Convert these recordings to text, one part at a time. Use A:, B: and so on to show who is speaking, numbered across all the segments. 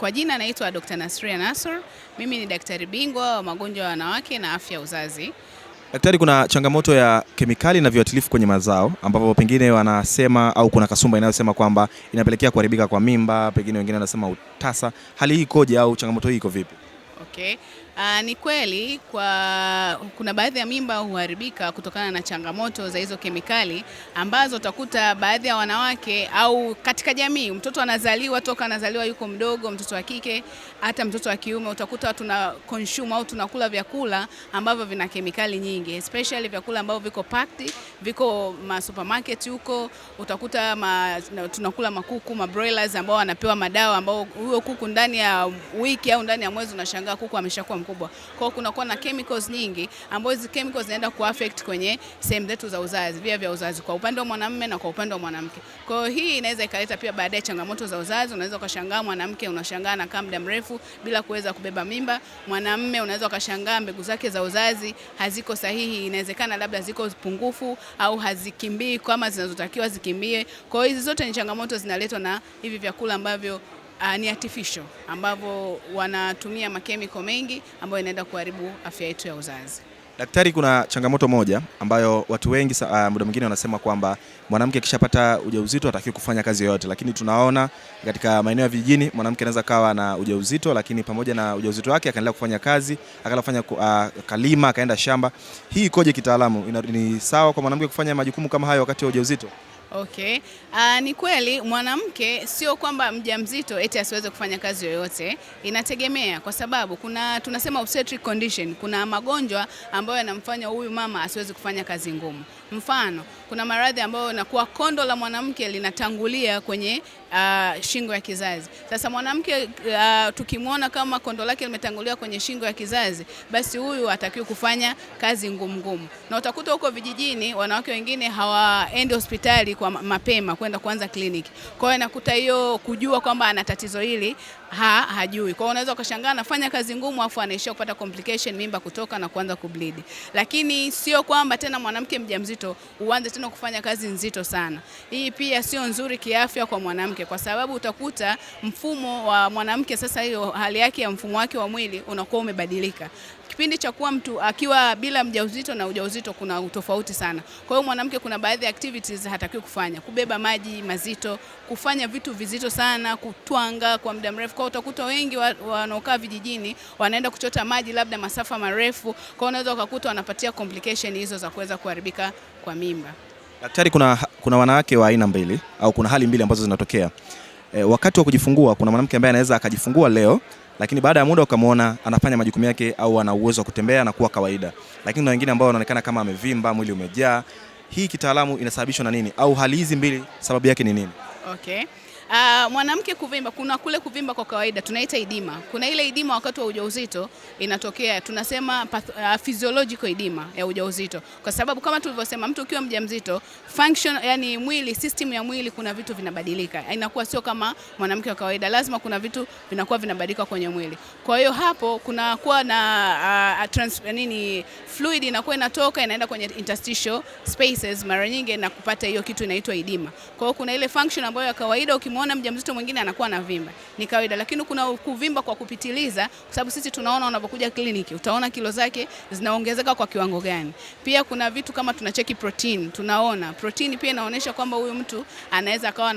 A: Kwa jina naitwa Dr. Nasria Nassor. Mimi ni daktari bingwa wa magonjwa ya wanawake na afya uzazi.
B: Daktari, kuna changamoto ya kemikali na viuatilifu kwenye mazao ambapo pengine wanasema au kuna kasumba inayosema kwamba inapelekea kuharibika kwa mimba, pengine wengine wanasema utasa. Hali hii ikoje au changamoto hii iko vipi?
A: Okay. Ni kweli kuna baadhi ya mimba huharibika kutokana na changamoto za hizo kemikali ambazo utakuta baadhi ya wanawake au katika jamii, mtoto anazaliwa toka anazaliwa yuko mdogo, mtoto wa kike hata mtoto wa kiume utakuta tuna consume au tunakula vyakula ambavyo vina kemikali nyingi, especially vyakula ambavyo viko packed, viko ma supermarket huko, utakuta tunakula makuku, broilers ambao wanapewa madawa ambao huyo kuku ndani ya wiki au ndani ya mwezi unashangaa kuku ameshakuwa kubwa. Kwa hiyo kunakuwa na chemicals nyingi ambazo hizo chemicals zinaenda kuaffect kwenye sehemu zetu za uzazi, via uzazi kwa upande wa mwanamume na kwa upande wa mwanamke. Kwa hiyo hii inaweza ikaleta pia baadaye changamoto za uzazi. Unaweza ukashangaa mwanamke unashangaa anakaa muda mrefu bila kuweza kubeba mimba. Mwanamume unaweza ukashangaa mbegu zake za uzazi haziko sahihi, inawezekana labda ziko pungufu au hazikimbii kama zinazotakiwa zikimbie. Kwa hiyo hizi zote ni changamoto zinaletwa na hivi vyakula ambavyo ni artificial ambavyo wanatumia makemiko mengi ambayo inaenda kuharibu afya yetu ya uzazi.
B: Daktari, kuna changamoto moja ambayo watu wengi muda mwingine wanasema kwamba mwanamke akishapata ujauzito hatakiwi kufanya kazi yoyote, lakini tunaona katika maeneo ya vijijini mwanamke anaweza kawa na ujauzito lakini pamoja na ujauzito wake akaendelea kufanya kazi, akafanya kalima, akaenda shamba. Hii ikoje kitaalamu? Ni sawa kwa mwanamke kufanya majukumu kama hayo wakati wa ujauzito?
A: Okay. Ni kweli mwanamke sio kwamba mjamzito eti asiweze kufanya kazi yoyote, inategemea kwa sababu tunasema obstetric condition, kuna magonjwa ambayo yanamfanya huyu mama asiweze kufanya kazi ngumu. Mfano, kuna maradhi ambayo yanakuwa kondo la mwanamke linatangulia kwenye shingo ya kizazi. Sasa mwanamke tukimwona kama kondo lake limetangulia kwenye shingo ya kizazi, basi huyu hatakiwi kufanya kazi ngumu. Na utakuta huko vijijini wanawake wengine hawaendi hospitali kwa mapema kwenda kuanza kliniki. Kwa hiyo nakuta hiyo kujua kwamba ana tatizo hili hajui. Kwa hiyo unaweza ukashangaa anafanya kazi ngumu afu anaishia kupata complication, mimba kutoka na kuanza kubleed. Lakini sio kwamba tena mwanamke mjamzito uanze tena kufanya kazi nzito sana. Hii pia sio nzuri kiafya kwa mwanamke kwa sababu utakuta mfumo wa mwanamke sasa, hiyo hali yake ya mfumo wake wa mwili unakuwa umebadilika. Kipindi cha kuwa mtu akiwa bila mjauzito na ujauzito kuna utofauti sana. Kwa hiyo mwanamke kuna baadhi ya activities hatakiwi kufanya, kubeba maji mazito, kufanya vitu vizito sana, kutwanga kwa muda mrefu. Kwa hiyo utakuta wengi wanaokaa vijijini wanaenda kuchota maji labda masafa marefu. Kwa hiyo unaweza ukakuta wanapatia complication hizo za kuweza kuharibika kwa mimba.
B: Daktari, kuna wanawake wa aina mbili au kuna hali mbili ambazo zinatokea. Wakati wa kujifungua kuna mwanamke ambaye anaweza akajifungua leo lakini baada ya muda ukamwona anafanya majukumu yake au ana uwezo wa kutembea na kuwa kawaida. Lakini kuna wengine ambao wanaonekana kama amevimba, mwili umejaa. Hii kitaalamu inasababishwa na nini? Au hali hizi mbili sababu yake ni nini?
A: Okay. Mwanamke kuvimba, kuna kule kuvimba kwa kawaida tunaita edema. Kuna ile edema wakati wa ujauzito inatokea, tunasema physiological edema ya ujauzito. Kwa sababu kama tulivyosema, mtu ukiwa mjamzito function, yani mwili, system ya mwili kuna vitu vinabadilika. Inakuwa sio kama mwanamke wa kawaida, lazima kuna vitu vinakuwa vinabadilika kwenye mwili. Kwa hiyo hapo kuna kuwa na fluid inakuwa inatoka inaenda kwenye interstitial spaces mara nyingi na kupata hiyo kitu inaitwa edema. Kwa hiyo kuna ile function ambayo ya kawaida ukimwona mjamzito mwingine anakuwa na vimba ni kawaida, lakini kuna kuvimba kwa kupitiliza kwa sababu sisi tunaona unapokuja kliniki utaona kilo zake zinaongezeka kwa kiwango gani. Pia kuna vitu kama tunacheki protein, tunaona protein pia inaonyesha kwamba huyu mtu anaweza akawa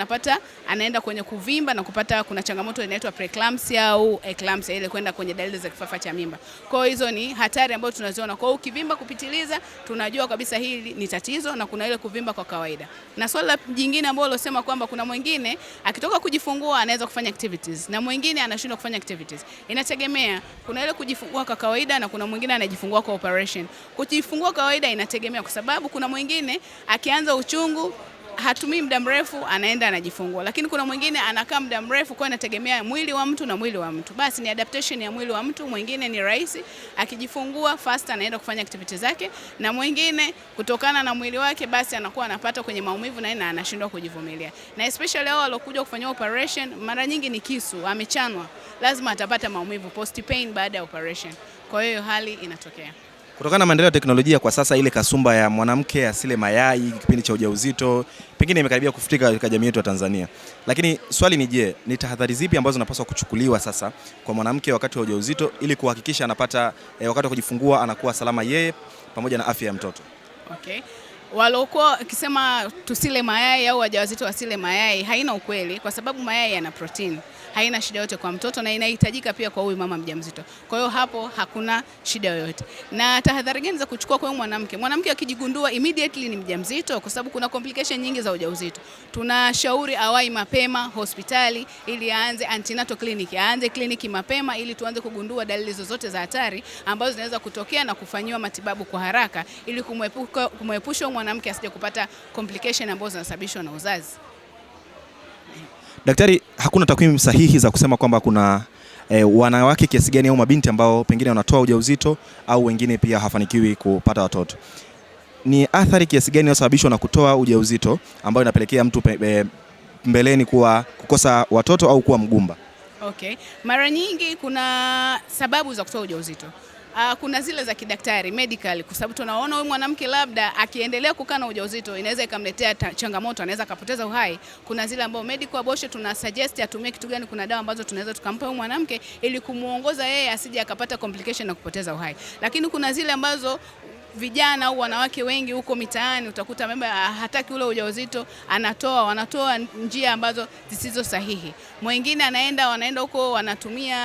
A: anaenda kwenye kuvimba na kupata, kuna changamoto inaitwa preeclampsia au eclampsia, ile kwenda kwenye dalili za kifafa cha mimba. Kwa hiyo hizo ni hatari ambazo tunaziona. Kwa hiyo ukivimba kupitiliza tunajua kabisa hili ni tatizo, na kuna ile kuvimba kwa kawaida. Na swala jingine ambalo losema kwamba kuna mwingine akitoka kujifungua anaweza kufanya activities na mwingine anashindwa kufanya activities. Inategemea, kuna ile kujifungua kwa kawaida na kuna mwingine anajifungua kwa operation. Kujifungua kawaida inategemea kwa sababu kuna mwingine akianza uchungu hatumii muda mrefu anaenda anajifungua, lakini kuna mwingine anakaa muda mrefu. Kwa inategemea mwili wa mtu na mwili wa mtu, basi ni adaptation ya mwili wa mtu. Mwingine ni rahisi akijifungua fast anaenda kufanya activities zake, na mwingine kutokana na mwili wake basi anakuwa anapata kwenye maumivu na anashindwa kujivumilia. Na especially hao walokuja kufanya operation, mara nyingi ni kisu amechanwa, lazima atapata maumivu, post pain baada ya operation. Kwa hiyo hali inatokea.
B: Kutokana na maendeleo ya teknolojia kwa sasa, ile kasumba ya mwanamke asile mayai kipindi cha ujauzito pengine imekaribia kufutika katika jamii yetu ya Tanzania. Lakini swali ni je, ni tahadhari zipi ambazo zinapaswa kuchukuliwa sasa kwa mwanamke wakati wa ujauzito ili kuhakikisha anapata wakati wa kujifungua anakuwa salama yeye pamoja na afya ya mtoto?
A: Okay. Walokuwa wakisema tusile mayai au wajawazito wasile mayai haina ukweli, kwa sababu mayai yana protein. Haina shida yote kwa mtoto na inahitajika pia kwa huyu mama mjamzito. Kwa hiyo hapo hakuna shida yoyote. Na tahadhari gani za kuchukua kwa mwanamke? Mwanamke akijigundua immediately ni mjamzito, kwa sababu kuna complication nyingi za ujauzito. Tunashauri awai mapema hospitali ili aanze antenatal clinic, aanze kliniki mapema ili tuanze kugundua dalili zozote za hatari ambazo zinaweza kutokea na kufanyiwa matibabu kwa haraka ili kumwepusha mwanamke asije kupata complication ambazo zinasababishwa na uzazi.
B: Daktari, hakuna takwimu sahihi za kusema kwamba kuna wanawake kiasi gani au mabinti ambao pengine wanatoa ujauzito au wengine pia hawafanikiwi kupata watoto. Ni athari kiasi gani inasababishwa na kutoa ujauzito ambayo inapelekea mtu mbeleni kukosa watoto au kuwa mgumba?
A: Okay. Mara nyingi kuna sababu za kutoa ujauzito. Kuna zile za kidaktari medical, kwa sababu tunaona huyu mwanamke labda akiendelea kukaa na ujauzito inaweza ikamletea changamoto, anaweza akapoteza uhai. Kuna zile ambao medical abortion tuna suggest atumie kitu gani, kuna dawa ambazo tunaweza tukampa huyu mwanamke ili kumuongoza yeye asije akapata complication na kupoteza uhai. Lakini kuna zile ambazo vijana au wanawake wengi huko mitaani utakuta mama hataki ule ujauzito, wanatoa njia ambazo zisizo sahihi. Mwingine wanaenda huko wanatumia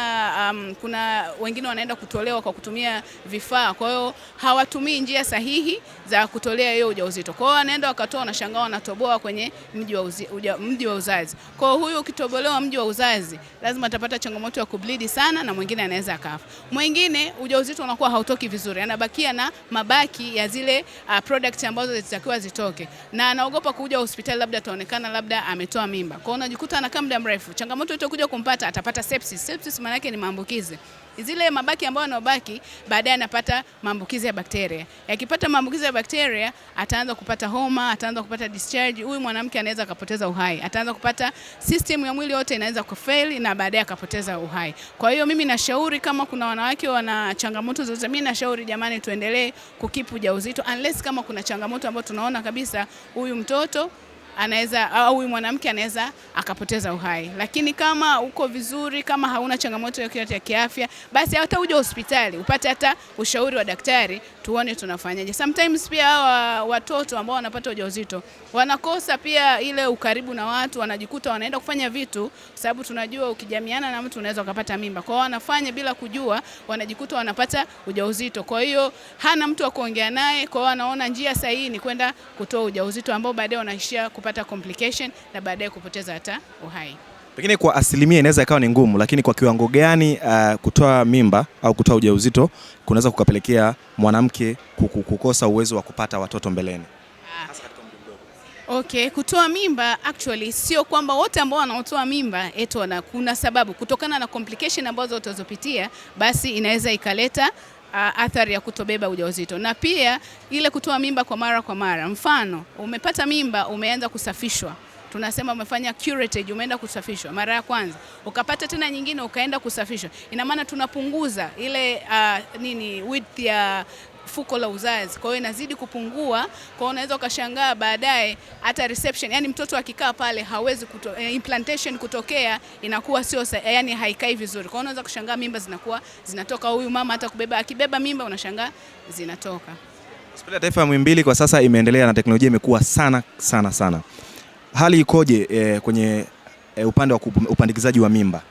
A: kuna wengine wanaenda kutolewa kwa kutumia vifaa. Kwa hiyo hawatumii njia sahihi za kutolea hiyo ujauzito. Kwa hiyo wanaenda wakatoa, wanashangaa wanatoboa kwenye mji wa uzazi. Kwa hiyo huyu ukitobolewa mji wa uzazi lazima atapata changamoto ya kubleed sana na mwingine anaweza akafa. Mwingine ujauzito unakuwa hautoki vizuri, anabakia na mabaki ya zile product ambazo zitakiwa zitoke, na anaogopa kuja hospitali, labda ataonekana labda ametoa mimba. Kwa hiyo unajikuta anakaa muda mrefu. Changamoto itakuja kumpata, atapata sepsis. Sepsis maana yake ni maambukizi. Zile mabaki ambayo yanabaki baadaye anapata maambukizi ya bakteria. Yakipata maambukizi ya bakteria ataanza kupata homa, ataanza kupata discharge. Huyu mwanamke anaweza akapoteza uhai. Ataanza kupata system ya mwili yote inaweza kufail na baadaye akapoteza uhai. Kwa hiyo mimi nashauri kama kuna wanawake wana changamoto zozote, mimi nashauri jamani, tuendelee kukipu ujauzito unless kama kuna changamoto ambayo tunaona kabisa huyu mtoto anaweza au huyu mwanamke anaweza akapoteza uhai. Lakini kama uko vizuri, kama hauna changamoto yoyote ya kiafya, basi hata uje hospitali upate hata ushauri wa daktari, tuone tunafanyaje. Sometimes pia hawa watoto ambao wanapata ujauzito wanakosa pia ile ukaribu na watu, wanajikuta wanaenda kufanya vitu, sababu tunajua ukijamiana na mtu unaweza ukapata mimba. Kwa hiyo wanafanya bila kujua, wanajikuta wanapata ujauzito. Kwa hiyo hana mtu wa kuongea naye, kwa hiyo anaona njia sahihi ni kwenda kutoa ujauzito ambao baadaye wanaishia kupata complication na baadaye kupoteza hata uhai.
B: Pengine kwa asilimia inaweza ikawa ni ngumu, lakini kwa kiwango gani kutoa mimba au kutoa ujauzito kunaweza kukapelekea mwanamke kukosa uwezo wa kupata watoto mbeleni?
A: Okay, kutoa mimba actually sio kwamba wote ambao wanaotoa mimba kuna sababu kutokana na complication ambazo utazopitia, basi inaweza ikaleta athari ya kutobeba ujauzito. Na pia ile kutoa mimba kwa mara, mfano umepata mimba, umeanza kusafishwa, tunasema umefanya curettage, umeenda kusafishwa mara ya kwanza, ukapata tena nyingine ukaenda kusafishwa, ina maana tunapunguza ile width ya fuko la uzazi, kwa hiyo inazidi kupungua. Kwa hiyo unaweza ukashangaa baadaye hata reception, yani mtoto akikaa pale hawezi implantation kutokea, inakuwa sio yani haikai vizuri. Kwa hiyo unaweza kushangaa mimba zinatoka, huyu mama hata akibeba mimba unashangaa zinatoka.
B: Hospitali ya Taifa ya Muhimbili kwa sasa imeendelea na teknolojia imekuwa sana. Hali ikoje kwenye upande wa upandikizaji wa mimba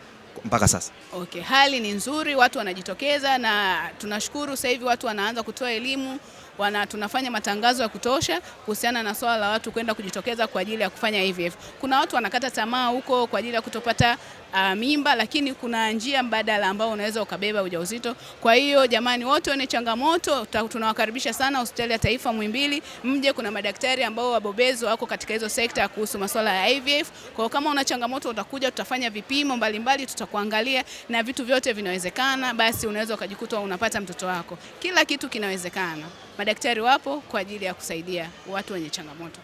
B: mpaka sasa?
A: Okay, hali ni nzuri, watu wanajitokeza na tunashukuru. Sasa hivi watu wanaanza kutoa elimu, tunafanya matangazo ya kutosha kuhusiana na swala la watu kwenda kujitokeza kwa ajili ya kufanya IVF. Kuna watu wanakata tamaa huko kwa ajili ya kutopata mimba, lakini kuna njia mbadala ambao unaweza ukabeba ujauzito. Kwa hiyo jamani, wote wenye changamoto tunawakaribisha sana Hospitali ya Taifa Muhimbili, mje. Kuna madaktari ambao wabobezi wako katika hizo sekta kuhusu masuala ya IVF. Kwa hiyo kama una changamoto utakuja, tutafanya vipimo mbalimbali, tutakuangalia na vitu vyote vinawezekana, basi unaweza ukajikuta unapata mtoto wako. Kila kitu kinawezekana. Madaktari wapo kwa ajili ya kusaidia watu wenye changamoto.